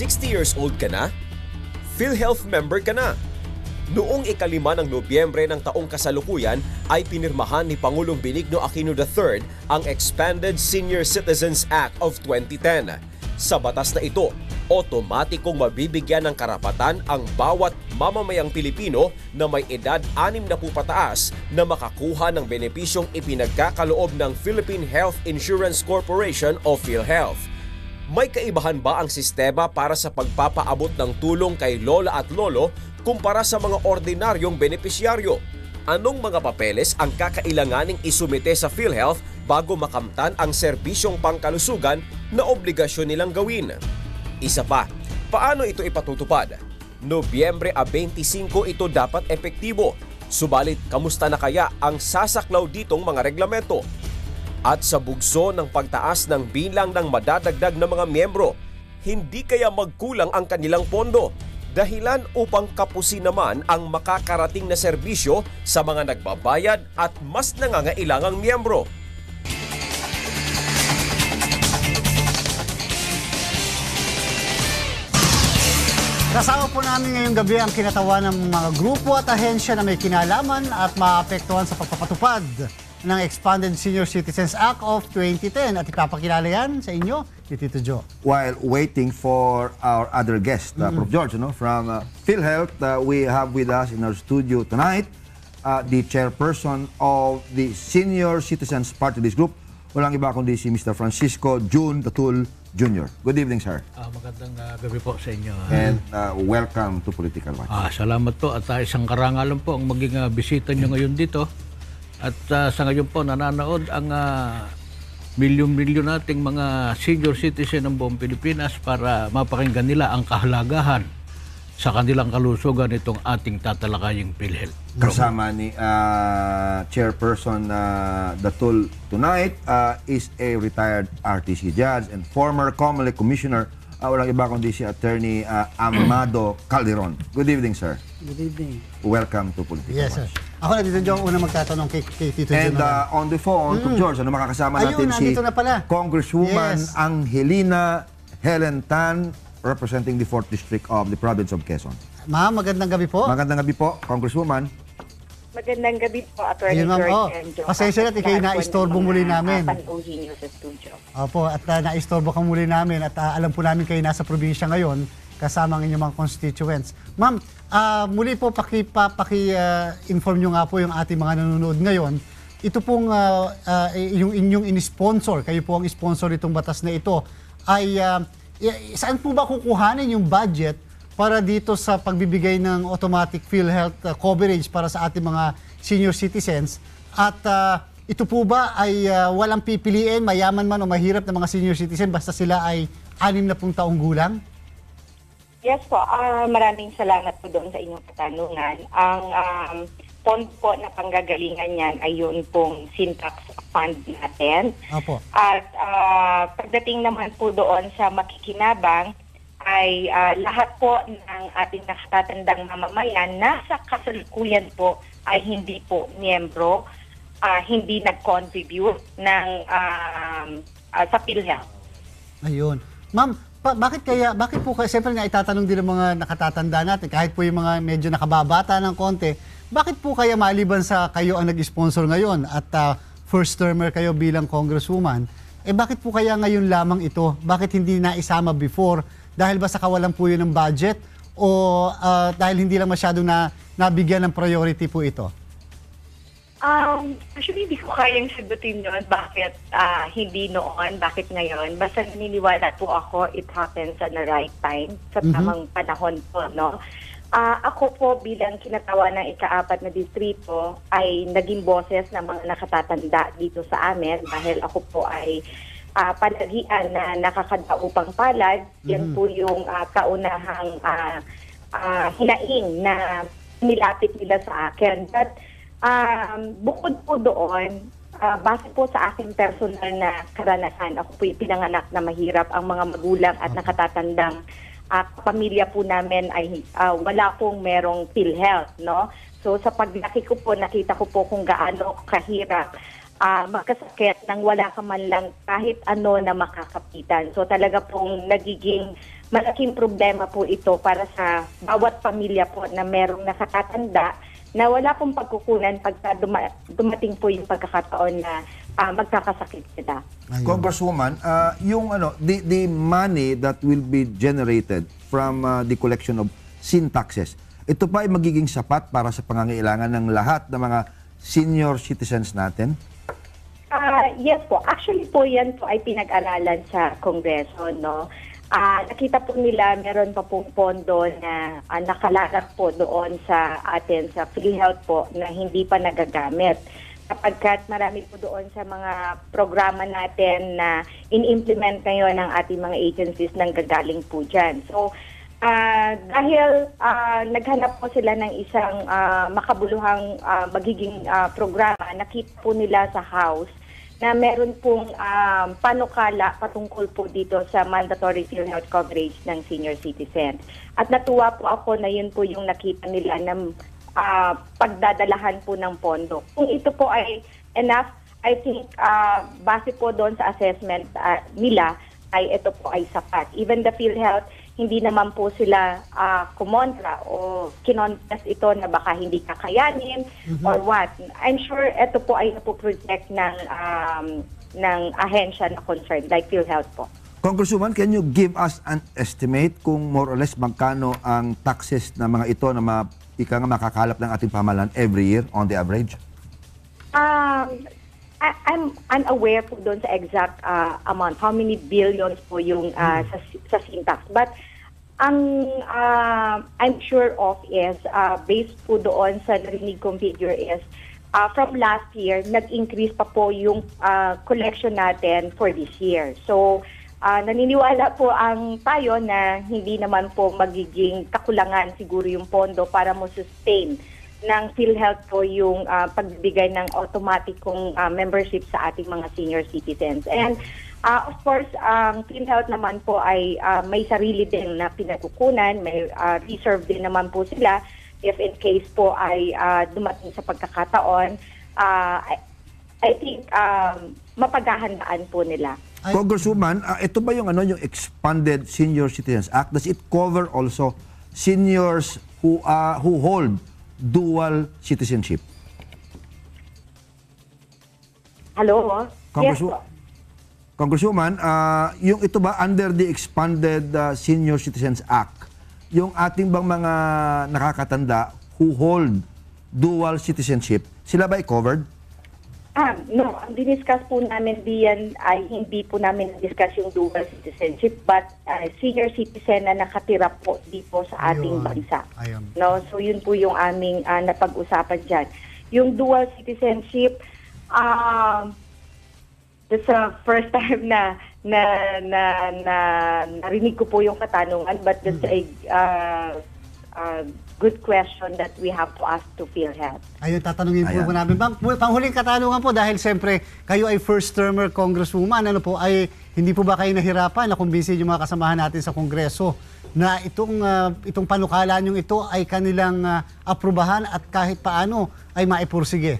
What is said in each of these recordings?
60 years old ka na? PhilHealth member ka na? Noong ika-5 ng Nobyembre ng taong kasalukuyan ay pinirmahan ni Pangulong Benigno Aquino III ang Expanded Senior Citizens Act of 2010. Sa batas na ito, otomatikong mabibigyan ng karapatan ang bawat mamamayang Pilipino na may edad 60 pataas na makakuha ng benepisyong ipinagkakaloob ng Philippine Health Insurance Corporation o PhilHealth. May kaibahan ba ang sistema para sa pagpapaabot ng tulong kay lola at lolo kumpara sa mga ordinaryong benepisyaryo? Anong mga papeles ang kakailanganing isumite sa PhilHealth bago makamtan ang serbisyong pangkalusugan na obligasyon nilang gawin? Isa pa, paano ito ipatutupad? Nobyembre 25 ito dapat epektibo. Subalit, kamusta na kaya ang sasaklaw ditong mga reglamento? At sa bugso ng pagtaas ng bilang ng madadagdag na mga miyembro, hindi kaya magkulang ang kanilang pondo? Dahilan upang kapusin naman ang makakarating na serbisyo sa mga nagbabayad at mas nangangailangang miyembro. Kasama po namin ngayong gabi ang kinatawan ng mga grupo at ahensya na may kinalaman at maapektuhan sa pagpapatupad ng Expanded Senior Citizens Act of 2010. At ipapakilala yan sa inyo ni Tito Joe. While waiting for our other guest, Prof. George, from PhilHealth, we have with us in our studio tonight the chairperson of the Senior Citizens Party List Group. Walang iba kundi si Mr. Francisco June Tatul Jr. Good evening, sir. Magandang gabi po sa inyo. And welcome to Political Watch. Salamat po at isang karangalan po ang maging bisita nyo ngayon dito. At sa ngayon po nananood ang milyon-milyon nating mga senior citizen ng buong Pilipinas para mapakinggan nila ang kahalagahan sa kanilang kalusugan itong ating tatalakaying PhilHealth. Kasama ni Chairperson Datul tonight is a retired RTC judge and former COMELEC Commissioner. Walang iba kundi si Attorney Amado Calderon. Good evening, sir. Good evening. Welcome to Political Yes, sir. Watch. Ako na Tito Joe ang unang magtatanong kay Tito Joe. And on the phone, Prof. George, makakasama natin si nandito na pala. Congresswoman Yes. Angelina Helen Tan, representing the 4th District of the Province of Quezon. Ma'am, magandang gabi po. Magandang gabi po, Congresswoman. Magandang gabi po, Attorney Ayun, ma'am. George and Joe. Pasensya na, ikay na-istorbo muli namin. Panuhin niyo sa studio. Opo, at na-istorbo ka muli namin at alam po namin kayo nasa probinsya ngayon kasama ang inyong mga constituents. Ma'am, muli po paki-inform nyo nga po yung ating mga nanonood ngayon. Ito pong yung inyong in-sponsor, kayo po ang sponsor itong batas na ito, ay saan po ba kukuhanin yung budget para dito sa pagbibigay ng automatic PhilHealth coverage para sa ating mga senior citizens? At ito po ba ay walang pipiliin, mayaman man o mahirap na mga senior citizen basta sila ay 60 taong gulang? Yes po, maraming salamat po doon sa inyong katanungan. Ang fund po na panggagalingan niyan ay yun pong Syntax Fund natin. Opo. At pagdating naman po doon sa makikinabang, ay lahat po ng ating nakatatandang mamamayan nasa kasalukuyan po ay hindi po miyembro, hindi nag-contribute ng sa PhilHealth. Ayun. Ma'am, bakit po kayo, siyempre nga itatanong din ng mga nakatatanda natin, kahit po yung mga medyo nakababata ng konti, bakit po kaya maliban sa kayo ang nag-sponsor ngayon at first termer kayo bilang congresswoman, bakit po kaya ngayon lamang ito? Bakit hindi naisama before? Dahil ba sa kawalan po yun ng budget o dahil hindi lang masyadong nabigyan ng priority po ito? Actually, hindi ko kayang sagutin yun. Bakit hindi noon, bakit ngayon. Basta naniniwala po ako, it happens at the right time, sa tamang panahon po, no? Ako po bilang kinatawa ng ika-4 na distrito ay naging boses ng mga nakatatanda dito sa amin dahil ako po ay palagian na nakakadaupang palad. Yan po yung kaunahang hinaing na nilapit nila sa akin. But bukod po doon, base po sa aking personal na karanasan, ako po pinanganak na mahirap. Ang mga magulang at nakatatandang pamilya po namin ay wala pong merong PhilHealth, no? So sa paglaki ko po, nakita ko po kung gaano kahirap magkasakit nang wala ka man lang kahit ano na makakapitan. So talaga pong nagiging malaking problema po ito para sa bawat pamilya po na merong nakatatanda na wala pong pagkukunan pagka dumating po yung pagkakataon na magkakasakit sila. Ayun. Congresswoman, yung the money that will be generated from the collection of sin taxes, ito pa ay magiging sapat para sa pangangailangan ng lahat ng mga senior citizens natin? Yes po. Actually po yan po ay pinag-aralan sa Kongreso, no? Nakita po nila meron pa pong pondo na nakalarap po doon sa atin sa PhilHealth po na hindi pa nagagamit. Kapagkat marami po doon sa mga programa natin na in-implement ngayon ng ating mga agencies nang gagaling po dyan. So, dahil naghanap po sila ng isang makabuluhang magiging programa, nakita po nila sa House na meron pong panukala patungkol po dito sa mandatory PhilHealth coverage ng senior citizen. At natuwa po ako na yun po yung nakita nila ng pagdadalahan po ng pondo. Kung ito po ay enough, I think base po doon sa assessment nila ay ito po ay sapat. Even the PhilHealth, hindi naman po sila kumontra o kinontes ito na baka hindi kakayanin or what. I'm sure ito po ay napoproject ng ahensya na concerned, like PhilHealth po. Congresswoman, can you give us an estimate kung more or less magkano ang taxes na mga ito na makakalap ng ating pamahalaan every year on the average? I'm unaware po doon sa exact amount, how many billions po yung sa sin tax. But ang I'm sure of is, based po doon sa narinig kong figure is, from last year, nag-increase pa po yung collection natin for this year. So, naniniwala po ang tayo na hindi naman po magiging kakulangan siguro yung pondo para mo sustain ng PhilHealth po yung pagbibigay ng automatikong membership sa ating mga senior citizens. And of course, ang PhilHealth naman po ay may sarili din na pinagkukunan, may reserve din naman po sila if in case po ay dumating sa pagkakataon. I think mapaghahandaan po nila. Congresswoman, ito ba yung yung Expanded Senior Citizens Act? Does it cover also seniors who hold dual citizenship? Hello? Yes po. Congresswoman, yung ito ba under the Expanded Senior Citizens Act, yung ating bang mga nakakatanda who hold dual citizenship, sila ba covered? No, ang diniscuss po namin diyan ay hindi po namin discuss yung dual citizenship but senior citizen na nakatira po dito sa ating bansa. Ayun. No, so yun po yung aming napag-usapan diyan. Yung dual citizenship that's the first time na narinig ko po yung katanungan but that's a good question that we have to ask to PhilHealth. Ayun, tatanungin po namin. Panghuling katanungan po dahil siyempre kayo ay first-termer congresswoman. Ano po, ay hindi po ba kayo nahirapan na kumbinsin yung mga kasamahan natin sa Kongreso na itong panukalan yung ito ay kanilang aprubahan at kahit paano ay maipursige?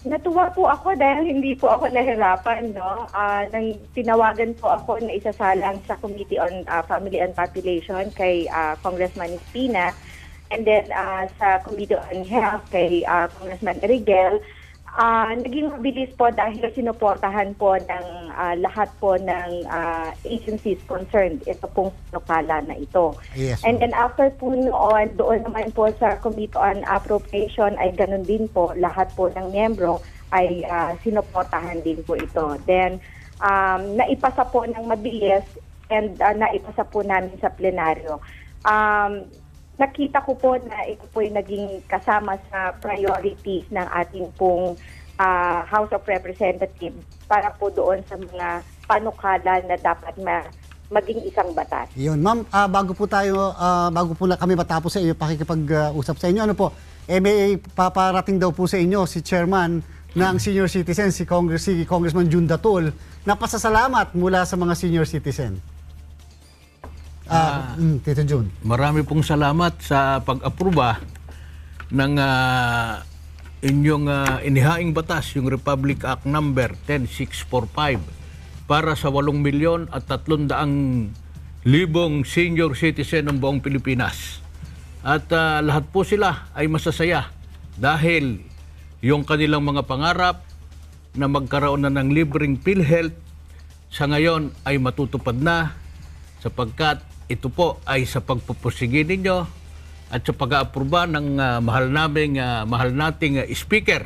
Natuwa po ako dahil hindi po ako nahirapan, no? Nang tinawagan po ako na isasalang sa Committee on Family and Population kay Congressman Espina and then sa Committee on Health kay Congressman Erigel. Naging mabilis po dahil sinuportahan po ng lahat po ng agencies concerned ito pong panukala na ito. Yes, and then after po noon, doon naman po sa Committee on Appropriation ay ganun din po, lahat po ng miyembro ay sinuportahan din po ito. Then naipasa po ng mabilis and naipasa po namin sa plenaryo. Nakita ko po na ito po ay naging kasama sa priorities ng ating pong House of Representatives para po doon sa mga panukala na dapat maging isang batas. Yun, ma'am, bago po kami matapos sa inyo, pakikipag-usap sa inyo, ano po, may paparating daw po sa inyo si Chairman ng Senior Citizen, si Congressman June Datul, na pasasalamat mula sa mga senior citizen. Tito June. Marami pong salamat sa pag-aproba ng inyong inihaing batas, yung Republic Act number 10645 para sa 8,300,000 senior citizen ng buong Pilipinas. At lahat po sila ay masasaya dahil yung kanilang mga pangarap na magkaroon na ng libreng PhilHealth sa ngayon ay matutupad na sapagkat ito po ay sa pagpupursige ninyo at sa pag-aapruba ng mahal nating speaker,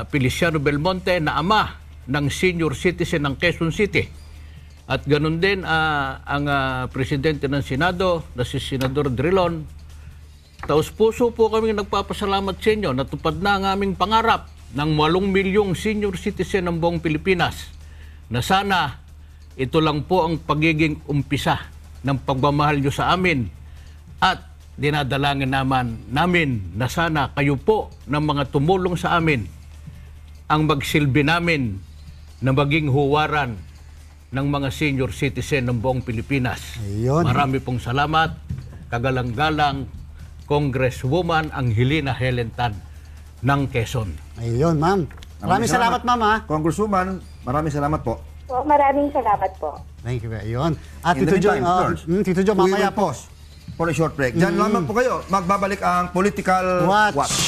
Feliciano Belmonte, na ama ng senior citizen ng Quezon City. At ganun din ang presidente ng Senado, na si Senador Drilon. Taos puso po kami nagpapasalamat sa inyo. Natupad na ang aming pangarap ng 8 milyong senior citizen ng buong Pilipinas, na sana ito lang po ang pagiging umpisa ng pagmamahal nyo sa amin. At dinadalangin namin na sana kayo po ng mga tumulong sa amin ang magsilbi namin na maging huwaran ng mga senior citizen ng buong Pilipinas. Ayun. Marami pong salamat. Kagalang-galang Congresswoman Angelina Helentan ng Quezon. Ayun, ma'am. Maraming salamat, ma'am. Ha? Congresswoman, maraming salamat po. Po, maraming salamat po. Thank you. Ayun. At In the Tito Joe, meantime, George, Tito Joe, we mamaya will po. pause for a short break. Diyan lamang po kayo. Magbabalik ang Political Watch. Watch.